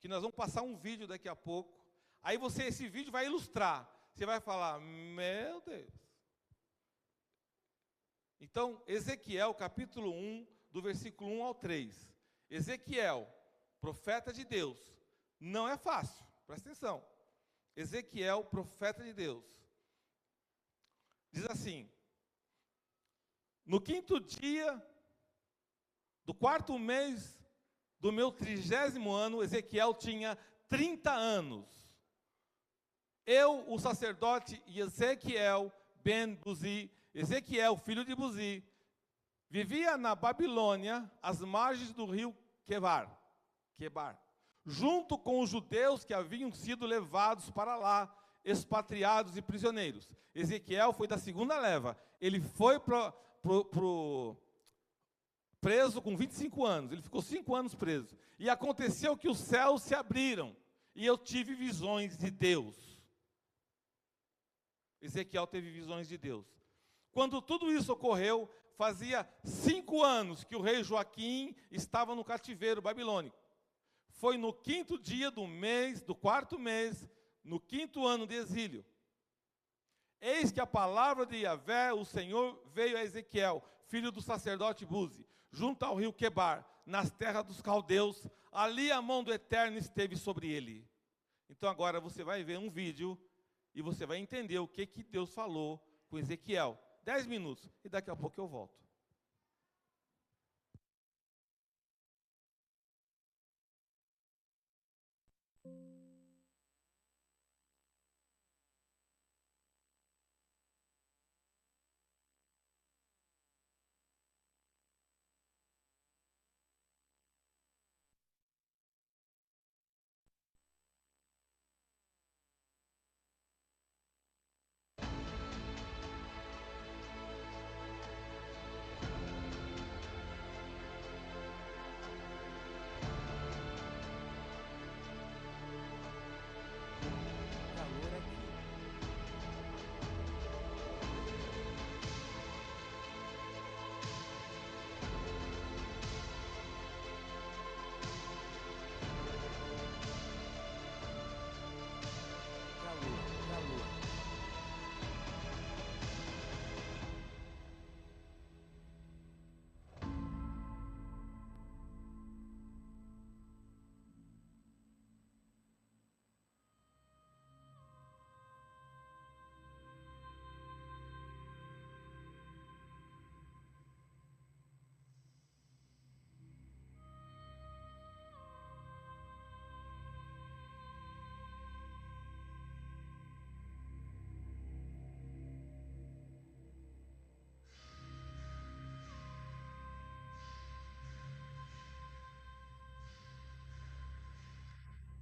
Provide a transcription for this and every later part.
que nós vamos passar um vídeo daqui a pouco. Aí esse vídeo vai ilustrar. Você vai falar, meu Deus. Então, Ezequiel, capítulo 1, do versículo 1 ao 3. Ezequiel, profeta de Deus. Não é fácil, presta atenção. Ezequiel, profeta de Deus. Diz assim: no 5º dia do 4º mês do meu 30º ano, Ezequiel tinha 30 anos. Eu, o sacerdote Ezequiel ben Buzi, Ezequiel, filho de Buzi, vivia na Babilônia, às margens do rio Quebar, junto com os judeus que haviam sido levados para lá, expatriados e prisioneiros. Ezequiel foi da 2ª leva. Ele foi preso com 25 anos. Ele ficou 5 anos preso. E aconteceu que os céus se abriram, e eu tive visões de Deus. Ezequiel teve visões de Deus. Quando tudo isso ocorreu, fazia 5 anos que o rei Joaquim estava no cativeiro babilônico. Foi no 5º dia do 4º mês, no 5º ano de exílio. Eis que a palavra de Yahvé, o Senhor, veio a Ezequiel, filho do sacerdote Buzi, junto ao rio Quebar, nas terras dos caldeus. Ali a mão do Eterno esteve sobre ele. Então agora você vai ver um vídeo e você vai entender o que Deus falou com Ezequiel. 10 minutos, e daqui a pouco eu volto.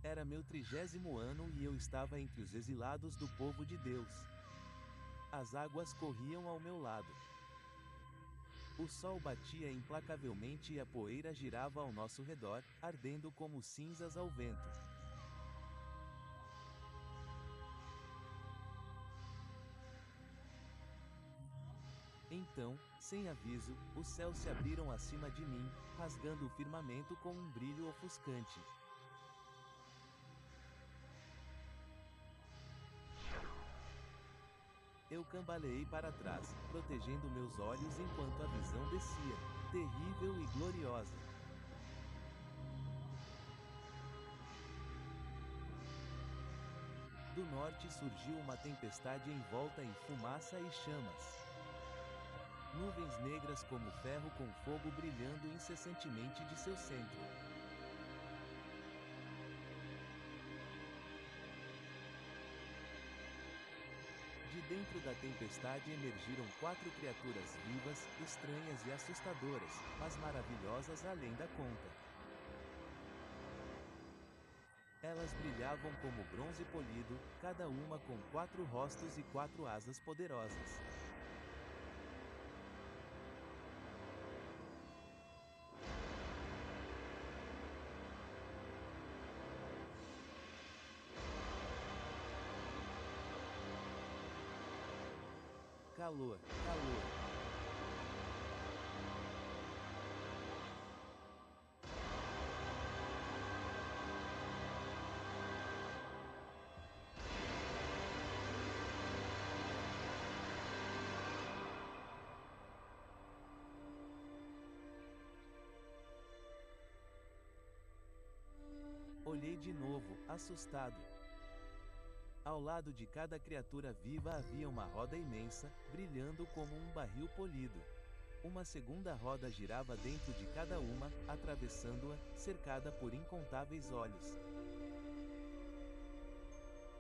Era meu 30º ano e eu estava entre os exilados do povo de Deus. As águas corriam ao meu lado. O sol batia implacavelmente e a poeira girava ao nosso redor, ardendo como cinzas ao vento. Então, sem aviso, os céus se abriram acima de mim, rasgando o firmamento com um brilho ofuscante. Eu cambaleei para trás, protegendo meus olhos enquanto a visão descia, terrível e gloriosa. Do norte surgiu uma tempestade envolta em fumaça e chamas. Nuvens negras como ferro com fogo brilhando incessantemente de seu centro. De dentro da tempestade emergiram 4 criaturas vivas, estranhas e assustadoras, mas maravilhosas além da conta. Elas brilhavam como bronze polido, cada uma com 4 rostos e 4 asas poderosas. Calor, calor. Olhei de novo, assustado. Ao lado de cada criatura viva havia uma roda imensa, brilhando como um barril polido. Uma segunda roda girava dentro de cada uma, atravessando-a, cercada por incontáveis olhos.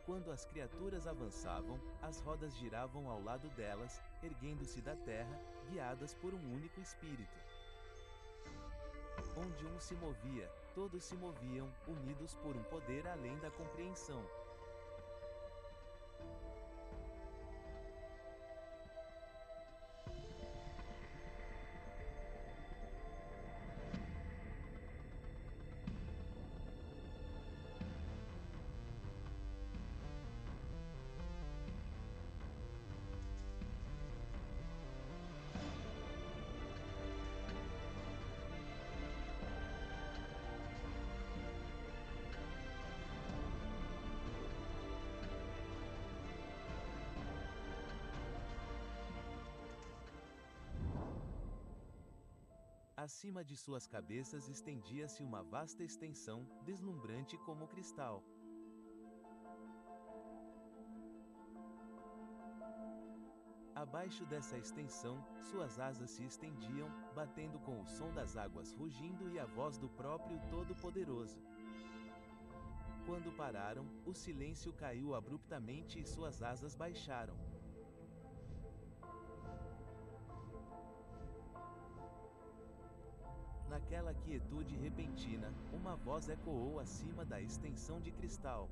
Quando as criaturas avançavam, as rodas giravam ao lado delas, erguendo-se da terra, guiadas por um único espírito. Onde um se movia, todos se moviam, unidos por um poder além da compreensão. Acima de suas cabeças estendia-se uma vasta extensão, deslumbrante como cristal. Abaixo dessa extensão, suas asas se estendiam, batendo com o som das águas rugindo e a voz do próprio Todo-Poderoso. Quando pararam, o silêncio caiu abruptamente e suas asas baixaram. Naquela quietude repentina, uma voz ecoou acima da extensão de cristal.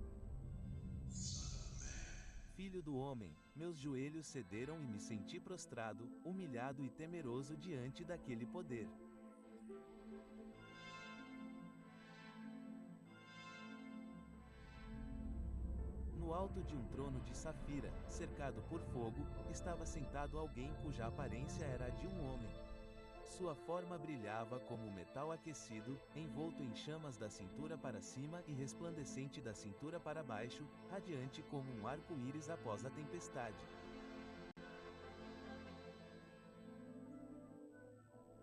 Filho do homem, meus joelhos cederam e me senti prostrado, humilhado e temeroso diante daquele poder. No alto de um trono de safira, cercado por fogo, estava sentado alguém cuja aparência era a de um homem. Sua forma brilhava como metal aquecido, envolto em chamas da cintura para cima e resplandecente da cintura para baixo, radiante como um arco-íris após a tempestade.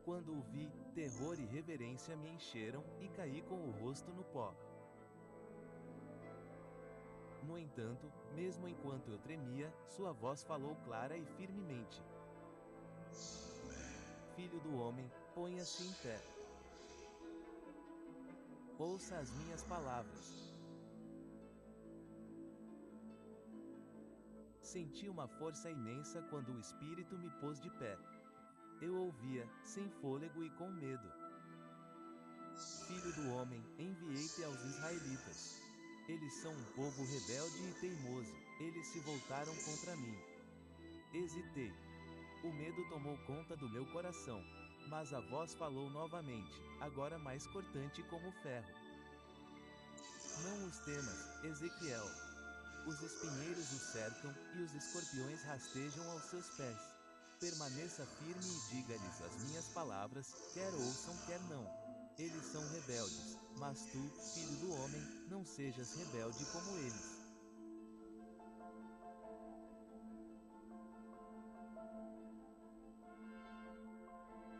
Quando o vi, terror e reverência me encheram, e caí com o rosto no pó. No entanto, mesmo enquanto eu tremia, sua voz falou clara e firmemente. Filho do homem, ponha-se em pé. Ouça as minhas palavras. Senti uma força imensa quando o Espírito me pôs de pé. Eu ouvia, sem fôlego e com medo. Filho do homem, enviei-te aos israelitas. Eles são um povo rebelde e teimoso, eles se voltaram contra mim. Hesitei. O medo tomou conta do meu coração, mas a voz falou novamente, agora mais cortante como ferro. Não os temas, Ezequiel. Os espinheiros o cercam, e os escorpiões rastejam aos seus pés. Permaneça firme e diga-lhes as minhas palavras, quer ouçam, quer não. Eles são rebeldes, mas tu, filho do homem, não sejas rebelde como eles.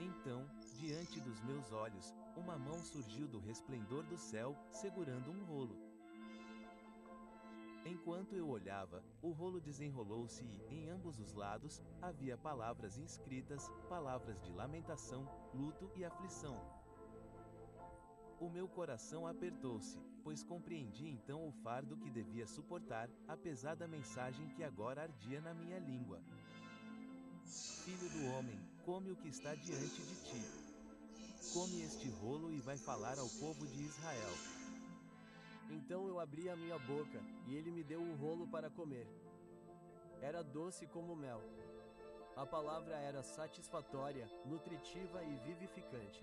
Então, diante dos meus olhos, uma mão surgiu do resplendor do céu, segurando um rolo. Enquanto eu olhava, o rolo desenrolou-se e, em ambos os lados, havia palavras inscritas, palavras de lamentação, luto e aflição. O meu coração apertou-se, pois compreendi então o fardo que devia suportar, a pesada mensagem que agora ardia na minha língua. Filho do homem, come o que está diante de ti. Come este rolo e vai falar ao povo de Israel. Então eu abri a minha boca, e ele me deu o rolo para comer. Era doce como mel. A palavra era satisfatória, nutritiva e vivificante.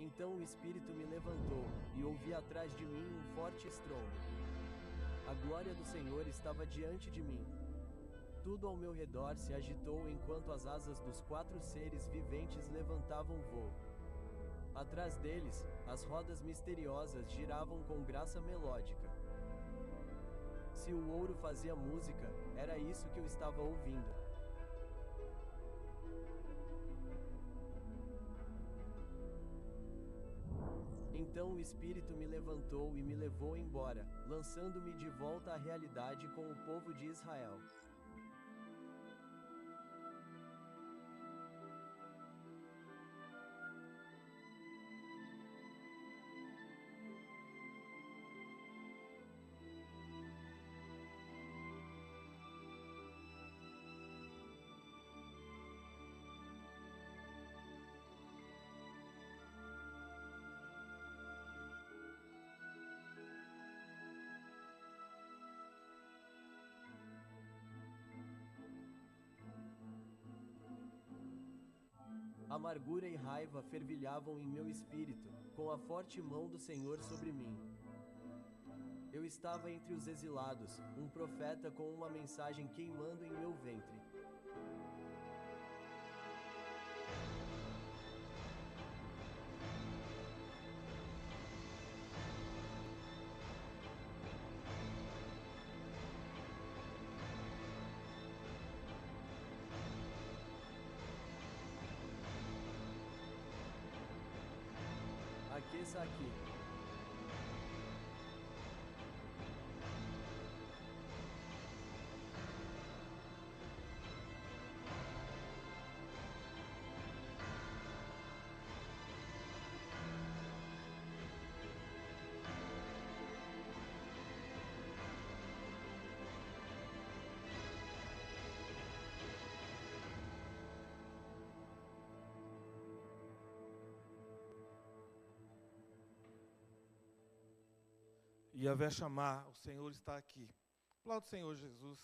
Então o Espírito me levantou, e ouvi atrás de mim um forte estrondo. A glória do Senhor estava diante de mim. Tudo ao meu redor se agitou enquanto as asas dos 4 seres viventes levantavam voo. Atrás deles, as rodas misteriosas giravam com graça melódica. Se o ouro fazia música, era isso que eu estava ouvindo. Então o Espírito me levantou e me levou embora, lançando-me de volta à realidade com o povo de Israel. Amargura e raiva fervilhavam em meu espírito, com a forte mão do Senhor sobre mim. Eu estava entre os exilados, um profeta com uma mensagem queimando em meu ventre. Aqueça aqui. E Yahvé chamar, o Senhor está aqui. Aplauda o Senhor Jesus.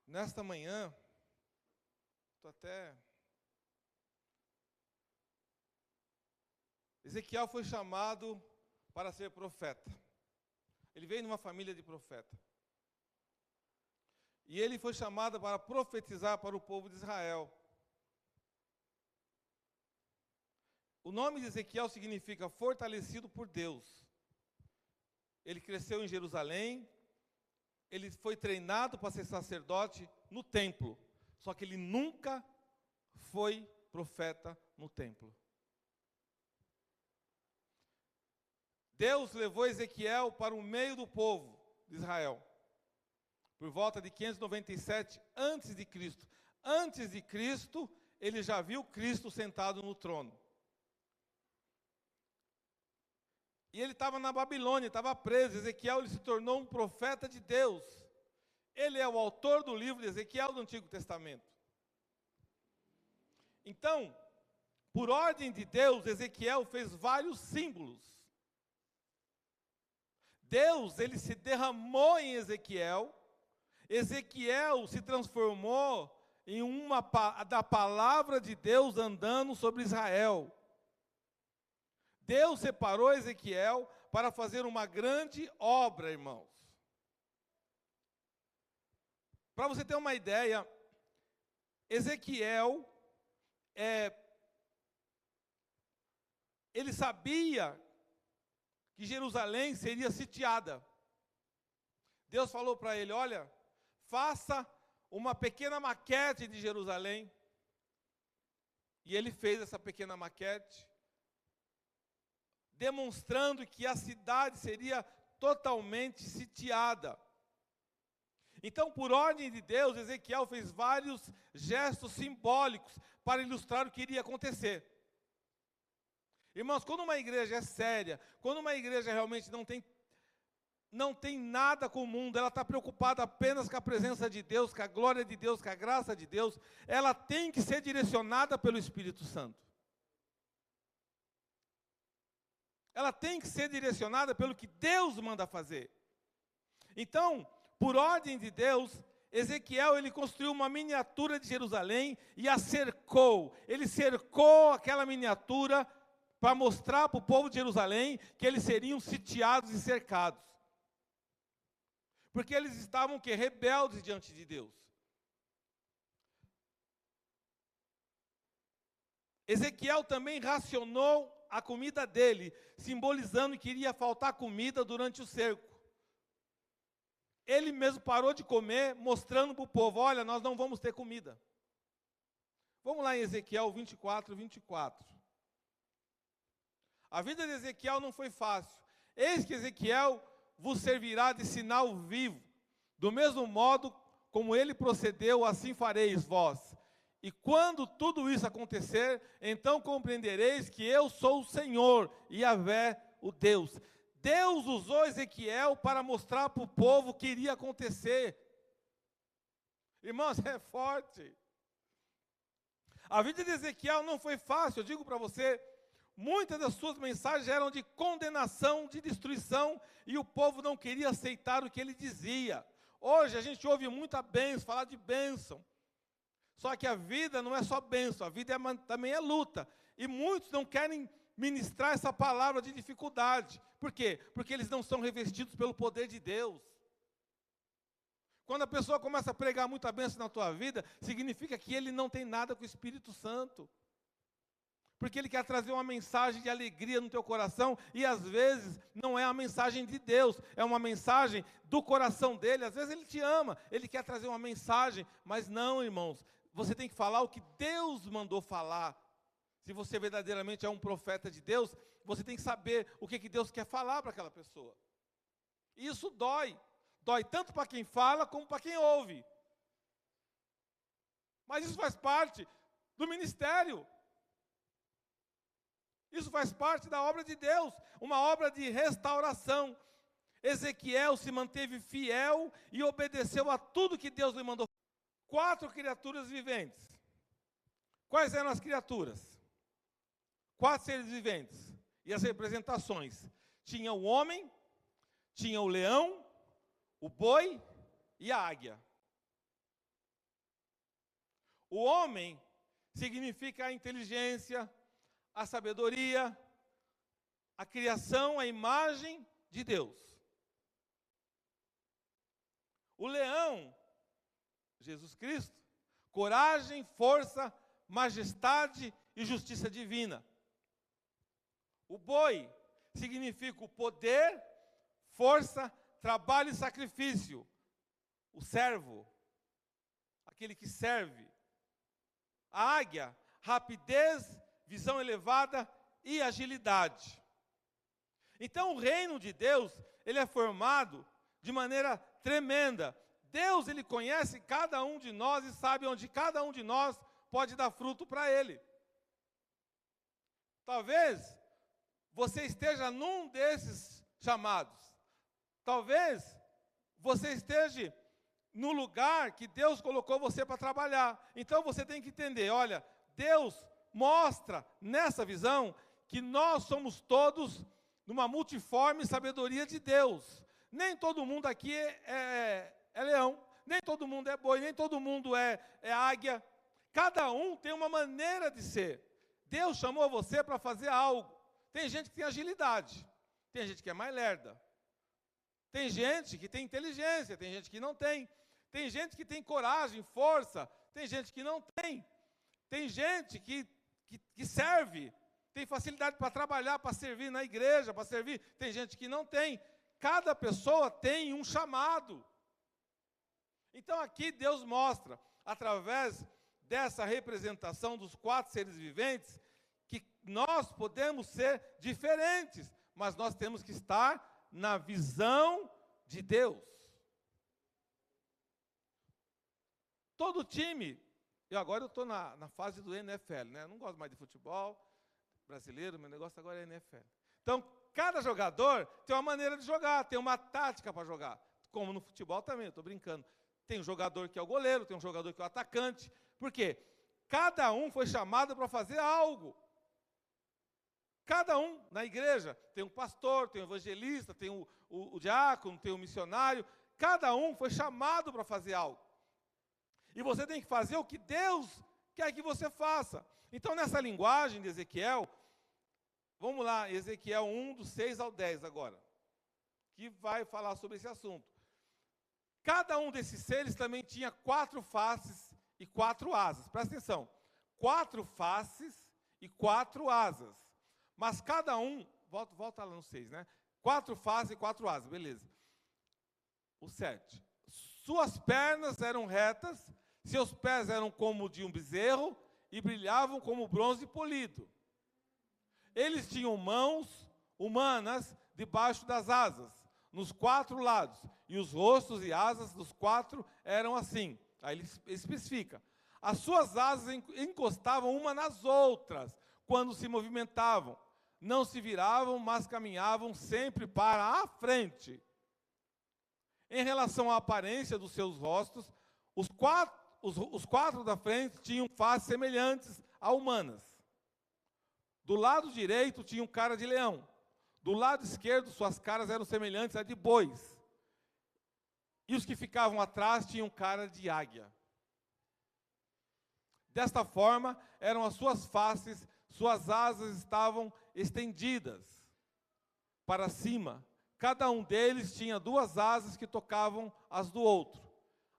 Nesta manhã, Ezequiel foi chamado para ser profeta. Ele veio numa família de profeta. E ele foi chamado para profetizar para o povo de Israel. O nome de Ezequiel significa fortalecido por Deus. Ele cresceu em Jerusalém, ele foi treinado para ser sacerdote no templo, só que ele nunca foi profeta no templo. Deus levou Ezequiel para o meio do povo de Israel, por volta de 597 antes de Cristo. Antes de Cristo, ele já viu Cristo sentado no trono. E ele estava na Babilônia, estava preso. Ezequiel ele se tornou um profeta de Deus. Ele é o autor do livro de Ezequiel do Antigo Testamento. Então, por ordem de Deus, Ezequiel fez vários símbolos. Deus, ele se derramou em Ezequiel. Ezequiel se transformou em da palavra de Deus andando sobre Israel. Deus separou Ezequiel para fazer uma grande obra, irmãos. Para você ter uma ideia, Ezequiel, ele sabia que Jerusalém seria sitiada. Deus falou para ele, olha, faça uma pequena maquete de Jerusalém. E ele fez essa pequena maquete, demonstrando que a cidade seria totalmente sitiada. Então, por ordem de Deus, Ezequiel fez vários gestos simbólicos para ilustrar o que iria acontecer. Irmãos, quando uma igreja é séria, quando uma igreja realmente não tem nada com o mundo, ela está preocupada apenas com a presença de Deus, com a glória de Deus, com a graça de Deus, ela tem que ser direcionada pelo Espírito Santo. Ela tem que ser direcionada pelo que Deus manda fazer. Então, por ordem de Deus, Ezequiel ele construiu uma miniatura de Jerusalém e a cercou. Ele cercou aquela miniatura para mostrar para o povo de Jerusalém que eles seriam sitiados e cercados. Porque eles estavam rebeldes diante de Deus. Ezequiel também racionou a comida dele, simbolizando que iria faltar comida durante o cerco. ele mesmo parou de comer, mostrando para o povo, olha, nós não vamos ter comida. Vamos lá em Ezequiel 24. A vida de Ezequiel não foi fácil. Eis que Ezequiel vos servirá de sinal vivo. Do mesmo modo como ele procedeu, assim fareis vós. E quando tudo isso acontecer, então compreendereis que eu sou o Senhor, Yahvé, o Deus. Deus usou Ezequiel para mostrar para o povo o que iria acontecer. Irmãos, é forte. A vida de Ezequiel não foi fácil, eu digo para você, muitas das suas mensagens eram de condenação, de destruição, e o povo não queria aceitar o que ele dizia. Hoje a gente ouve muita bênção, falar de bênção. Só que a vida não é só bênção, a vida também é luta. E muitos não querem ministrar essa palavra de dificuldade. Por quê? Porque eles não são revestidos pelo poder de Deus. Quando a pessoa começa a pregar muita bênção na tua vida, significa que ele não tem nada com o Espírito Santo. Porque ele quer trazer uma mensagem de alegria no teu coração, e às vezes não é a mensagem de Deus, é uma mensagem do coração dele. Às vezes ele te ama, ele quer trazer uma mensagem, mas não, irmãos, você tem que falar o que Deus mandou falar. Se você verdadeiramente é um profeta de Deus, você tem que saber o que Deus quer falar para aquela pessoa. E isso dói. Dói tanto para quem fala, como para quem ouve. Mas isso faz parte do ministério. Isso faz parte da obra de Deus, uma obra de restauração. Ezequiel se manteve fiel e obedeceu a tudo que Deus lhe mandou. 4 criaturas viventes. Quais eram as criaturas? 4 seres viventes. E as representações. Tinha o homem, tinha o leão, o boi e a águia. O homem significa a inteligência, a sabedoria, a criação, a imagem de Deus. O leão, Jesus Cristo, coragem, força, majestade e justiça divina. O boi significa o poder, força, trabalho e sacrifício. O servo, aquele que serve. A águia, rapidez, visão elevada e agilidade. Então o reino de Deus, ele é formado de maneira tremenda. Deus, ele conhece cada um de nós e sabe onde cada um de nós pode dar fruto para ele. Talvez você esteja num desses chamados. Talvez você esteja no lugar que Deus colocou você para trabalhar. Então você tem que entender, olha, Deus mostra nessa visão que nós somos todos numa multiforme sabedoria de Deus. Nem todo mundo aqui é leão, nem todo mundo é boi, nem todo mundo é águia. Cada um tem uma maneira de ser. Deus chamou você para fazer algo. Tem gente que tem agilidade, tem gente que é mais lerda. Tem gente que tem inteligência, tem gente que não tem. Tem gente que tem coragem, força, tem gente que não tem. Tem gente que serve, tem facilidade para trabalhar, para servir na igreja, para servir. Tem gente que não tem. Cada pessoa tem um chamado. Então aqui Deus mostra, através dessa representação dos 4 seres viventes, que nós podemos ser diferentes, mas nós temos que estar na visão de Deus. Todo time, agora eu estou na fase do NFL, né? Eu não gosto mais de futebol brasileiro, meu negócio agora é NFL. Então, cada jogador tem uma maneira de jogar, tem uma tática para jogar. Como no futebol também, eu estou brincando. Tem um jogador que é o goleiro, tem um jogador que é o atacante. Por quê? Cada um foi chamado para fazer algo. Cada um na igreja, tem um pastor, tem um evangelista, tem o diácono, tem o missionário. Cada um foi chamado para fazer algo. E você tem que fazer o que Deus quer que você faça. Então, nessa linguagem de Ezequiel, vamos lá, Ezequiel 1, do 6 ao 10 agora, que vai falar sobre esse assunto. Cada um desses seres também tinha 4 faces e 4 asas. Presta atenção. 4 faces e 4 asas. Mas cada um, volta lá no 6, né? 4 faces e 4 asas, beleza. O 7. Suas pernas eram retas, seus pés eram como de um bezerro e brilhavam como bronze polido. Eles tinham mãos humanas debaixo das asas, nos 4 lados, e os rostos e asas dos 4 eram assim. Aí ele especifica. As suas asas encostavam uma nas outras quando se movimentavam. Não se viravam, mas caminhavam sempre para a frente. Em relação à aparência dos seus rostos, os quatro da frente tinham faces semelhantes a humanas. Do lado direito tinham cara de leão. Do lado esquerdo, suas caras eram semelhantes a de bois. E os que ficavam atrás tinham cara de águia. Desta forma, eram as suas faces, suas asas estavam estendidas para cima. Cada um deles tinha 2 asas que tocavam as do outro.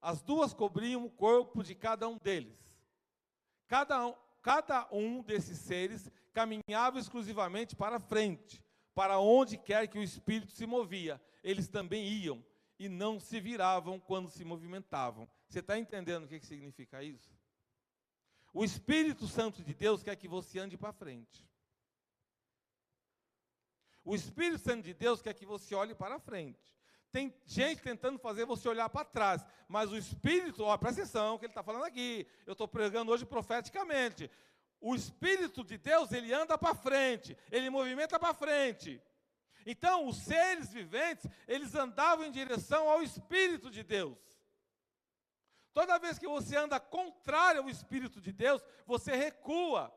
As 2 cobriam o corpo de cada um deles. Cada um desses seres caminhava exclusivamente para frente, para onde quer que o espírito se movia. Eles também iam e não se viravam quando se movimentavam. Você está entendendo o que significa isso? O Espírito Santo de Deus quer que você ande para frente. O Espírito Santo de Deus quer que você olhe para frente. Tem gente tentando fazer você olhar para trás, mas o Espírito, presta atenção, o que ele está falando aqui, eu estou pregando hoje profeticamente. O Espírito de Deus, ele anda para frente, ele movimenta para frente. Então, os seres viventes, eles andavam em direção ao Espírito de Deus. Toda vez que você anda contrário ao Espírito de Deus, você recua.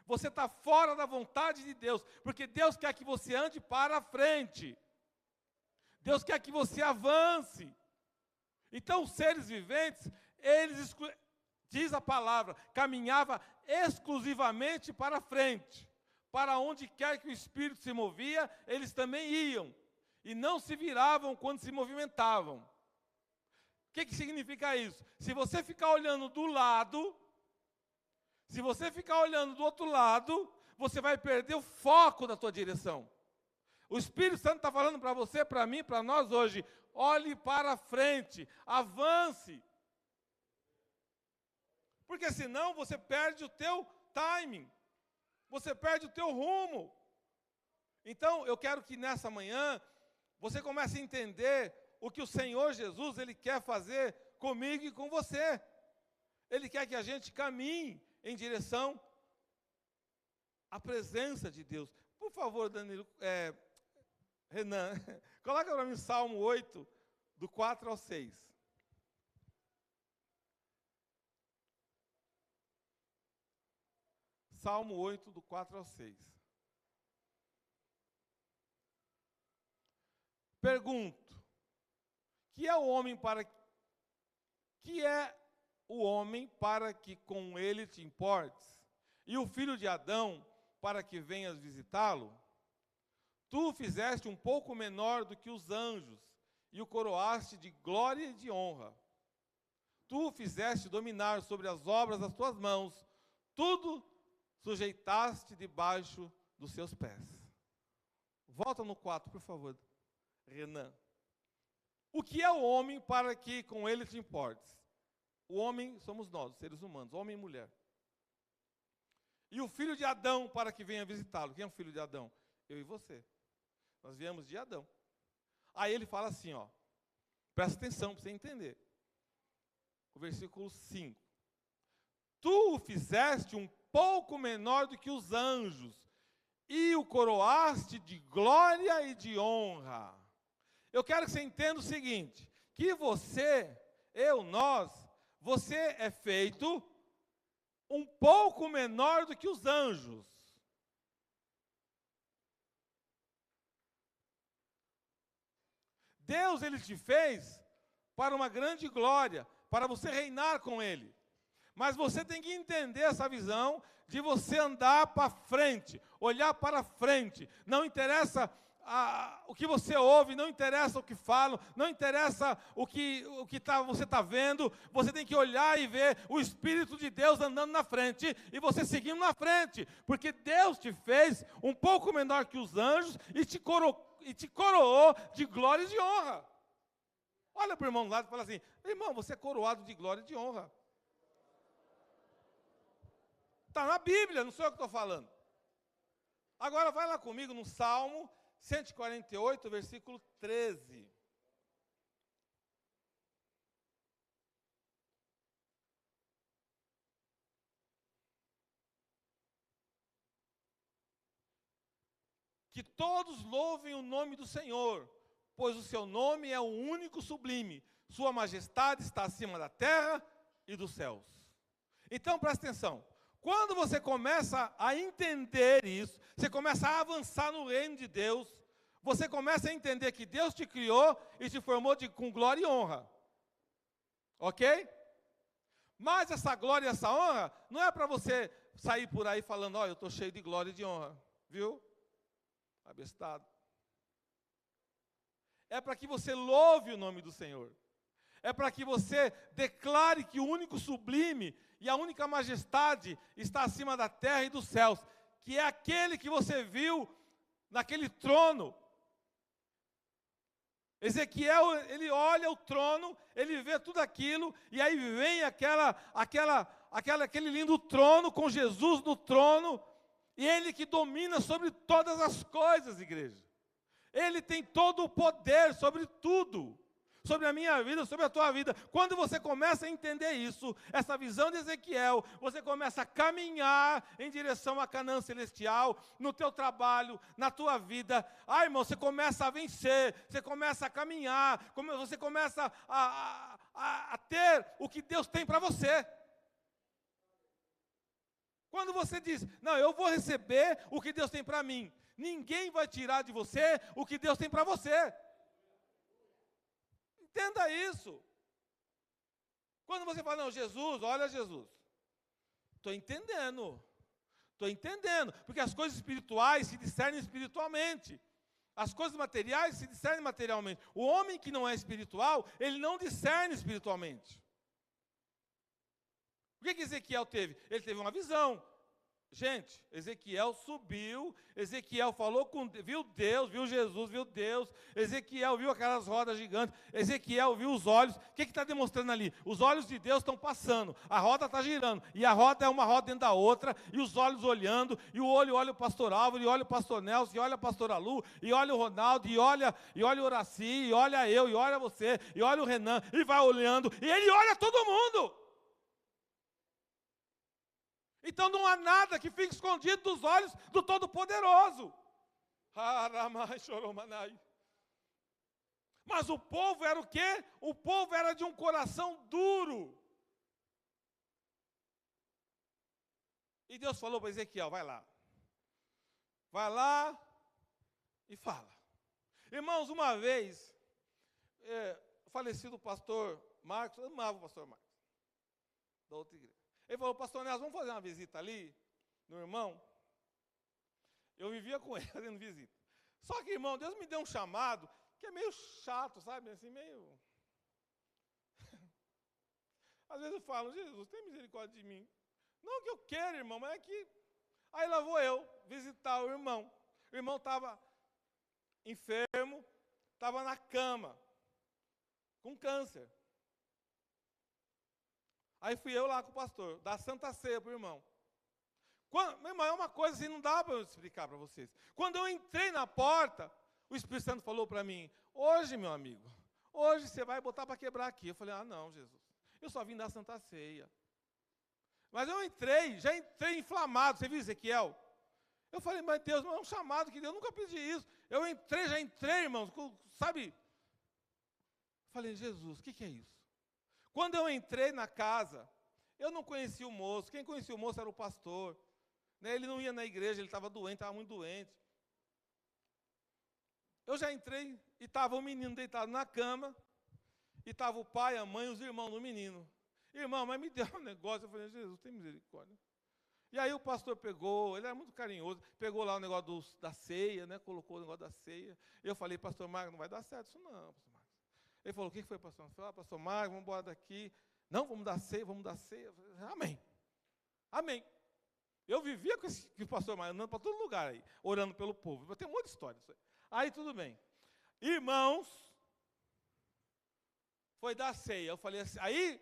Você está fora da vontade de Deus, porque Deus quer que você ande para frente. Deus quer que você avance. Então, os seres viventes, eles, diz a palavra, caminhava exclusivamente para frente. Para onde quer que o Espírito se movia, eles também iam. E não se viravam quando se movimentavam. O que significa isso? Se você ficar olhando do lado, se você ficar olhando do outro lado, você vai perder o foco da tua direção. O Espírito Santo está falando para você, para mim, para nós hoje, olhe para frente, avance. Porque senão você perde o teu timing, você perde o teu rumo. Então, eu quero que nessa manhã, você comece a entender o que o Senhor Jesus, Ele quer fazer comigo e com você. Ele quer que a gente caminhe em direção à presença de Deus. Por favor, Danilo, Renan, coloca para mim Salmo 8, do 4 ao 6. Salmo 8, do 4 ao 6. Pergunto, que é o homem para que com ele te importes, e o filho de Adão para que venhas visitá-lo? Tu o fizeste um pouco menor do que os anjos, e o coroaste de glória e de honra. Tu o fizeste dominar sobre as obras das tuas mãos, tudo sujeitaste debaixo dos seus pés. Volta no 4, por favor, Renan. O que é o homem para que com ele te importes? O homem somos nós, os seres humanos, homem e mulher. E o filho de Adão para que venha visitá-lo. Quem é o filho de Adão? Eu e você. Nós viemos de Adão. Aí ele fala assim, presta atenção para você entender. O versículo 5. Tu o fizeste um pouco menor do que os anjos, e o coroaste de glória e de honra. Eu quero que você entenda o seguinte, que você, você é feito um pouco menor do que os anjos. Deus, Ele te fez para uma grande glória, para você reinar com Ele. Mas você tem que entender essa visão de você andar para frente, olhar para frente. Não interessa o que você ouve, não interessa o que falam, não interessa o que você está vendo. Você tem que olhar e ver o Espírito de Deus andando na frente e você seguindo na frente. Porque Deus te fez um pouco menor que os anjos e te coroou de glória e de honra. Olha para o irmão do lado e fala assim: irmão, você é coroado de glória e de honra. Está na Bíblia, não sou eu que estou falando. Agora vai lá comigo no Salmo 148, versículo 13. Que todos louvem o nome do Senhor, pois o seu nome é o único sublime. Sua majestade está acima da terra e dos céus. Então, presta atenção. Quando você começa a entender isso, você começa a avançar no reino de Deus, você começa a entender que Deus te criou e te formou com glória e honra. Ok? Mas essa glória e essa honra não é para você sair por aí falando: ó, eu estou cheio de glória e de honra. Viu? Abestado. É para que você louve o nome do Senhor. É para que você declare que o único sublime e a única majestade está acima da terra e dos céus, que é aquele que você viu naquele trono. Ezequiel, ele olha o trono, ele vê tudo aquilo, e aí vem aquele lindo trono com Jesus no trono, e ele que domina sobre todas as coisas, igreja. Ele tem todo o poder sobre tudo. Sobre a minha vida, sobre a tua vida. Quando você começa a entender isso, essa visão de Ezequiel, você começa a caminhar em direção à Canaã celestial, no teu trabalho, na tua vida. Ah, irmão, você começa a vencer, você começa a caminhar, você começa a ter o que Deus tem para você. Quando você diz: não, eu vou receber o que Deus tem para mim, ninguém vai tirar de você o que Deus tem para você. Entenda isso. Quando você fala: não, Jesus, olha Jesus, estou entendendo, porque as coisas espirituais se discernem espiritualmente, as coisas materiais se discernem materialmente. O homem que não é espiritual, ele não discerne espiritualmente. O que Ezequiel teve? Ele teve uma visão. Gente, Ezequiel subiu, Ezequiel falou viu Deus, viu Jesus, viu Deus, Ezequiel viu aquelas rodas gigantes, Ezequiel viu os olhos. O que está demonstrando ali? Os olhos de Deus estão passando, a roda está girando, e a roda é uma roda dentro da outra, e os olhos olhando, e o olho olha o pastor Álvaro, e olha o pastor Nelson, e olha a pastora Lu, e olha o Ronaldo, e olha o Horaci, e olha eu, e olha você, e olha o Renan, e vai olhando, e ele olha todo mundo. Então não há nada que fique escondido dos olhos do Todo-Poderoso. Mas o povo era o quê? O povo era de um coração duro. E Deus falou para Ezequiel: vai lá e fala. Irmãos, uma vez, o falecido pastor Marcos, eu amava o pastor Marcos, da outra igreja. Ele falou: pastor Nelson, vamos fazer uma visita ali, no irmão? Eu vivia com ele fazendo visita. Só que, irmão, Deus me deu um chamado que é meio chato, sabe? Assim, meio... Às vezes eu falo: Jesus, tem misericórdia de mim. Não que eu quero, irmão, mas é que... Aí lá vou eu visitar o irmão. O irmão estava enfermo, estava na cama, com câncer. Aí fui eu lá com o pastor, dar Santa Ceia para o irmão. Meu irmão, é uma coisa assim, não dá para eu explicar para vocês. Quando eu entrei na porta, o Espírito Santo falou para mim: hoje, meu amigo, hoje você vai botar para quebrar aqui. Eu falei: ah, não, Jesus, eu só vim dar Santa Ceia. Mas eu já entrei inflamado. Você viu, Ezequiel? Eu falei: mas Deus, mas é um chamado que Deus, eu nunca pedi isso. Já entrei, irmãos, sabe? Falei: Jesus, o que é isso? Quando eu entrei na casa, eu não conhecia o moço. Quem conhecia o moço era o pastor. Ele não ia na igreja, ele estava doente, estava muito doente. Eu já entrei e estava o menino deitado na cama, e estava o pai, a mãe e os irmãos do menino. Irmão, mas me deu um negócio. Eu falei: Jesus, tem misericórdia. E aí o pastor pegou, ele era muito carinhoso, pegou lá o negócio da ceia, né, colocou o negócio da ceia. Eu falei: pastor Marcos, não vai dar certo isso não, pastor Marcos. Ele falou: o que foi, pastor? Eu falei: pastor Marcos, vamos embora daqui. Não, vamos dar ceia, vamos dar ceia. Eu falei: amém. Amém. Eu vivia com o pastor Marcos andando para todo lugar aí, orando pelo povo. Tem um monte de história disso aí. Aí tudo bem. Irmãos, foi dar ceia. Eu falei assim, aí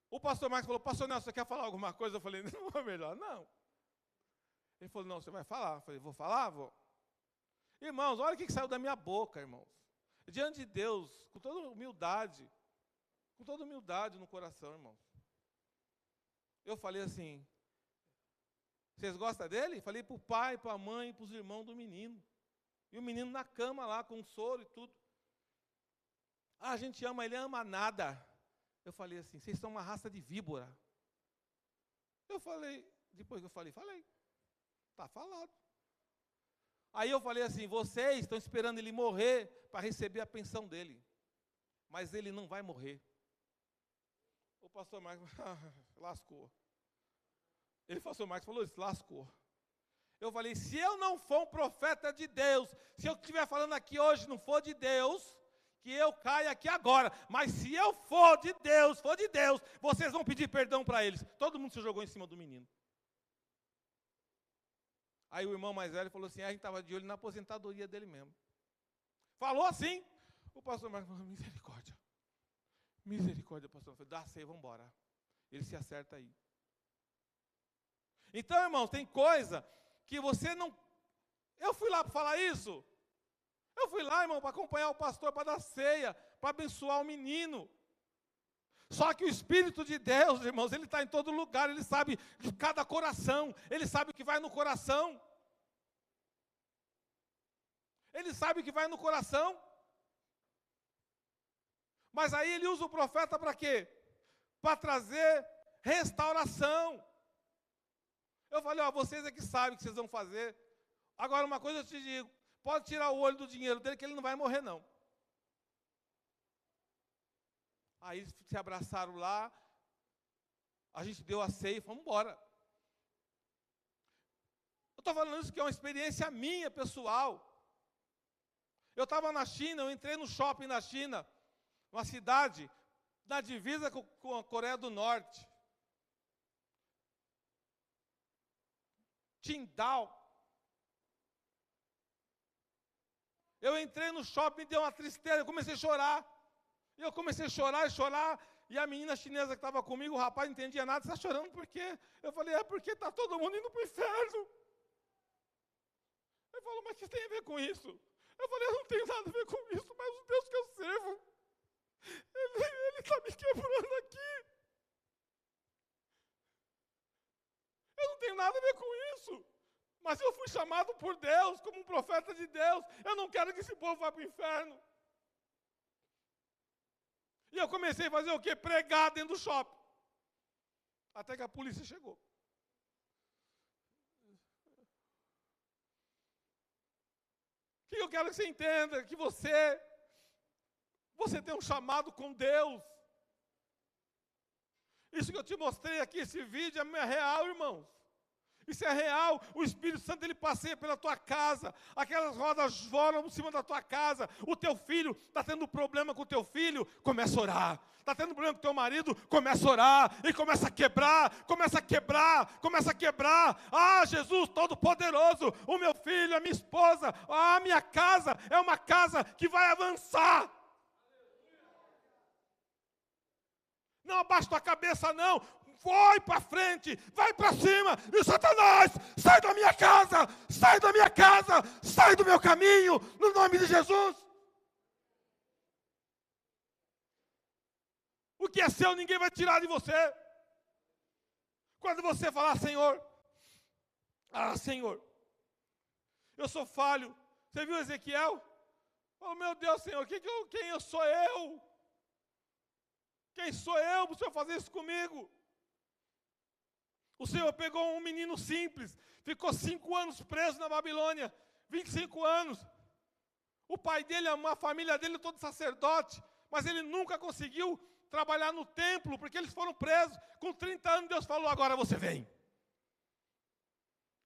o pastor Marcos falou, pastor Nelson, você quer falar alguma coisa? Eu falei, não, é melhor não. Ele falou, não, você vai falar. Eu falei, vou falar, vou. Irmãos, olha o que saiu da minha boca, irmãos. Diante de Deus, com toda humildade no coração, irmãos. Eu falei assim, vocês gostam dele? Falei para o pai, para a mãe, para os irmãos do menino. E o menino na cama lá, com soro e tudo. Ah, a gente ama, ele ama nada. Eu falei assim, vocês são uma raça de víbora. Eu falei, depois que eu falei, está falado. Aí eu falei assim, vocês estão esperando ele morrer para receber a pensão dele. Mas ele não vai morrer. O pastor Marcos, lascou. Ele, pastor Marcos, falou isso, lascou. Eu falei, se eu não for um profeta de Deus, se eu estiver falando aqui hoje não for de Deus, que eu caia aqui agora. Mas se eu for de Deus, vocês vão pedir perdão para eles. Todo mundo se jogou em cima do menino. Aí o irmão mais velho falou assim, a gente estava de olho na aposentadoria dele mesmo. Falou assim, o pastor Marcos falou, misericórdia. Misericórdia, pastor. Eu falei, dá ceia, vamos embora. Ele se acerta aí. Então, irmãos, tem coisa que você não... Eu fui lá para falar isso. Eu fui lá, irmão, para acompanhar o pastor, para dar ceia, para abençoar o menino. Só que o Espírito de Deus, irmãos, ele está em todo lugar, ele sabe de cada coração, ele sabe o que vai no coração. Ele sabe o que vai no coração. Mas aí ele usa o profeta para quê? Para trazer restauração. Eu falei, ó, vocês é que sabem o que vocês vão fazer. Agora, uma coisa eu te digo, pode tirar o olho do dinheiro dele, que ele não vai morrer, não. Aí se abraçaram lá, a gente deu a ceia e fomos embora. Eu estou falando isso que é uma experiência minha, pessoal. Eu estava na China, eu entrei no shopping na China, uma cidade na divisa com a Coreia do Norte. Qingdao. Eu entrei no shopping, deu uma tristeza, eu comecei a chorar. E eu comecei a chorar, e a menina chinesa que estava comigo, o rapaz não entendia nada, você está chorando por quê? Eu falei, é porque está todo mundo indo para o inferno. Ele falou, mas o que tem a ver com isso? Eu falei, eu não tenho nada a ver com isso, mas o Deus que eu sirvo, Ele está me quebrando aqui. Eu não tenho nada a ver com isso. Mas eu fui chamado por Deus, como um profeta de Deus. Eu não quero que esse povo vá para o inferno. E eu comecei a fazer o quê? Pregar dentro do shopping. Até que a polícia chegou. O que eu quero que você entenda? Que você tem um chamado com Deus. Isso que eu te mostrei aqui, esse vídeo, é real, irmãos. Isso é real. O Espírito Santo, ele passeia pela tua casa. Aquelas rodas voam por cima da tua casa. O teu filho está tendo problema com o teu filho, começa a orar. Está tendo problema com o teu marido, começa a orar. E começa a quebrar, começa a quebrar, começa a quebrar. Ah, Jesus Todo-Poderoso, o meu filho, a minha esposa, a minha casa é uma casa que vai avançar. Não abaixa tua cabeça, não. Vai para frente, vai para cima. E Satanás, sai da minha casa, sai da minha casa, sai do meu caminho, no nome de Jesus. O que é seu, ninguém vai tirar de você. Quando você falar, Senhor, Senhor, eu sou falho. Você viu Ezequiel? Oh, meu Deus, Senhor, quem eu sou eu? Quem sou eu para o Senhor fazer isso comigo? O Senhor pegou um menino simples, ficou 5 anos preso na Babilônia, 25 anos. O pai dele, a família dele, todo sacerdote, mas ele nunca conseguiu trabalhar no templo, porque eles foram presos. Com 30 anos, Deus falou, agora você vem.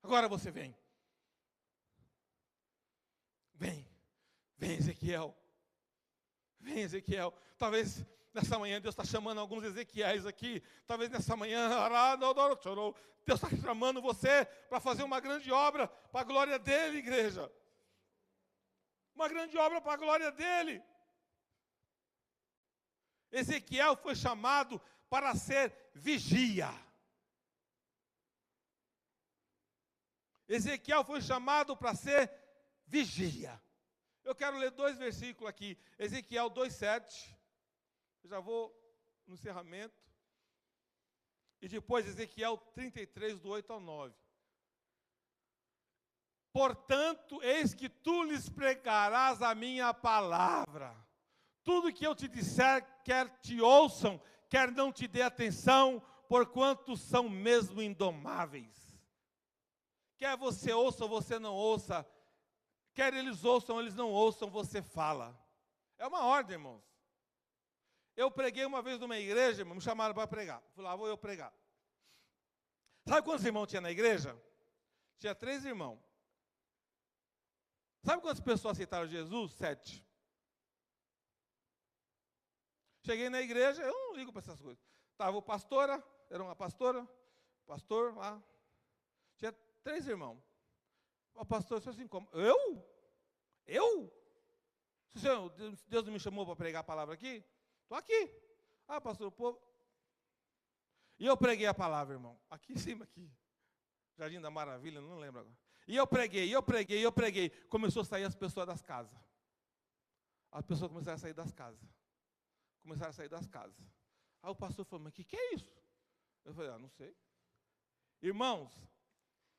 Agora você vem. Vem Ezequiel. Vem Ezequiel. Talvez nessa manhã Deus está chamando alguns Ezequiéis aqui. Talvez nessa manhã Deus está chamando você para fazer uma grande obra para a glória dele, igreja. Uma grande obra para a glória dele. Ezequiel foi chamado para ser vigia. Ezequiel foi chamado para ser vigia. Eu quero ler 2 versículos aqui. Ezequiel 2:7. Eu já vou no encerramento. E depois Ezequiel 33, do 8 ao 9. Portanto, eis que tu lhes pregarás a minha palavra. Tudo que eu te disser, quer te ouçam, quer não te dê atenção, porquanto são mesmo indomáveis. Quer você ouça ou você não ouça, quer eles ouçam ou eles não ouçam, você fala. É uma ordem, irmãos. Eu preguei uma vez numa igreja, me chamaram para pregar. Fui lá, vou eu pregar. Sabe quantos irmãos tinha na igreja? Tinha 3 irmãos. Sabe quantas pessoas aceitaram Jesus? 7. Cheguei na igreja, eu não ligo para essas coisas. Estava pastora, era uma pastora, pastor lá. Tinha 3 irmãos. O pastor disse assim, como? Eu? Deus não me chamou para pregar a palavra aqui? Estou aqui. Ah, pastor, o povo... E eu preguei a palavra, irmão. Aqui em cima, aqui. Jardim da Maravilha, não lembro agora. E eu preguei. Começou a sair as pessoas das casas. As pessoas começaram a sair das casas. Aí o pastor falou, mas o que é isso? Eu falei, não sei. Irmãos,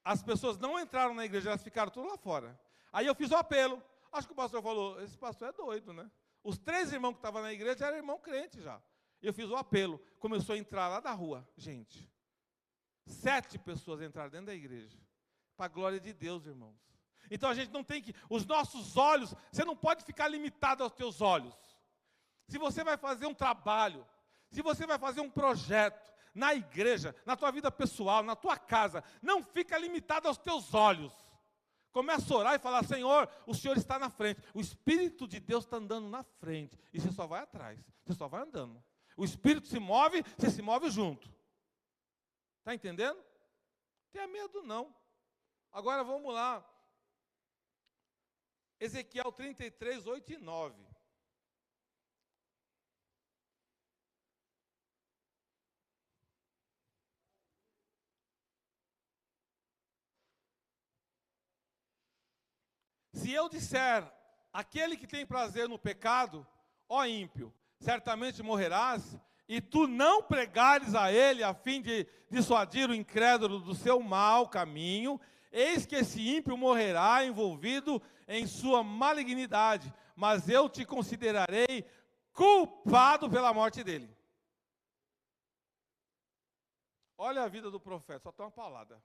as pessoas não entraram na igreja, elas ficaram tudo lá fora. Aí eu fiz o apelo. Acho que o pastor falou, esse pastor é doido, né? Os 3 irmãos que estavam na igreja eram irmão crente já. Eu fiz o apelo. Começou a entrar lá da rua, gente. 7 pessoas entraram dentro da igreja. Para a glória de Deus, irmãos. Então a gente não tem que... Os nossos olhos, você não pode ficar limitado aos teus olhos. Se você vai fazer um trabalho, se você vai fazer um projeto, na igreja, na tua vida pessoal, na tua casa, não fica limitado aos teus olhos. Começa a orar e falar, Senhor, o Senhor está na frente. O Espírito de Deus está andando na frente. E você só vai atrás, você só vai andando. O Espírito se move, você se move junto. Está entendendo? Não tenha medo não. Agora vamos lá. Ezequiel 33, 8 e 9. Se eu disser, aquele que tem prazer no pecado, ó ímpio, certamente morrerás, e tu não pregares a ele, a fim de dissuadir o incrédulo do seu mau caminho, eis que esse ímpio morrerá envolvido em sua malignidade, mas eu te considerarei culpado pela morte dele. Olha a vida do profeta, só tem uma palavra.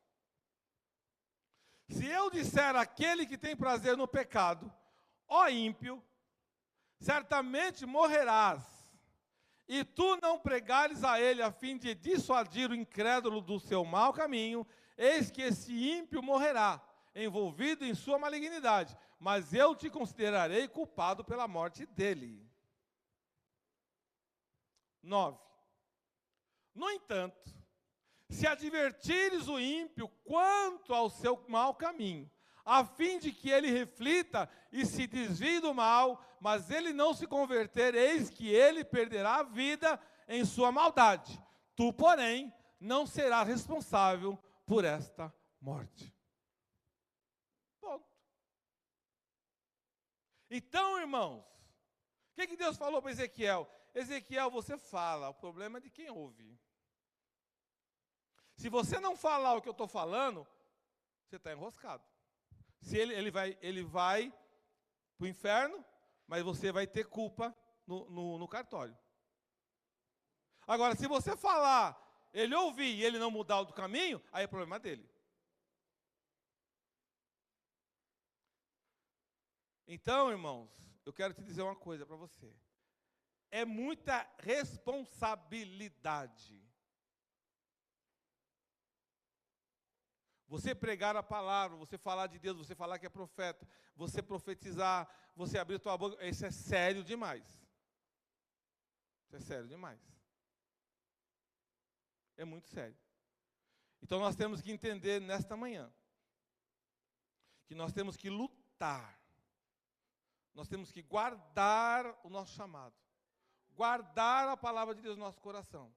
Se eu disser aquele que tem prazer no pecado, ó ímpio, certamente morrerás, e tu não pregares a ele a fim de dissuadir o incrédulo do seu mau caminho, eis que esse ímpio morrerá, envolvido em sua malignidade, mas eu te considerarei culpado pela morte dele. 9. No entanto, se advertires o ímpio quanto ao seu mau caminho, a fim de que ele reflita e se desvie do mal, mas ele não se converter, eis que ele perderá a vida em sua maldade. Tu, porém, não serás responsável por esta morte. Ponto. Então, irmãos, o que Deus falou para Ezequiel? Ezequiel, você fala, o problema é de quem ouve. Se você não falar o que eu estou falando, você está enroscado. Se ele vai para o inferno, mas você vai ter culpa no cartório. Agora, se você falar, ele ouvir e ele não mudar do caminho, aí é problema dele. Então, irmãos, eu quero te dizer uma coisa para você. É muita responsabilidade você pregar a palavra, você falar de Deus, você falar que é profeta, você profetizar, você abrir a tua boca, isso é sério demais. Isso é sério demais. É muito sério. Então nós temos que entender nesta manhã que nós temos que lutar. Nós temos que guardar o nosso chamado. guardar a palavra de Deus no nosso coração.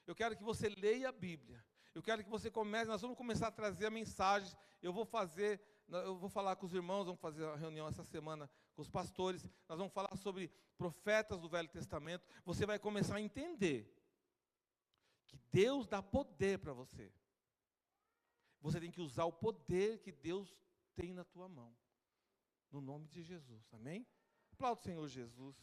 Eu quero que você leia a Bíblia. Eu quero que você comece, nós vamos começar a trazer mensagens. Eu vou falar com os irmãos, vamos fazer uma reunião essa semana com os pastores. Nós vamos falar sobre profetas do Velho Testamento. Você vai começar a entender que Deus dá poder para você. Você tem que usar o poder que Deus tem na tua mão. No nome de Jesus, amém? Aplauda o Senhor Jesus.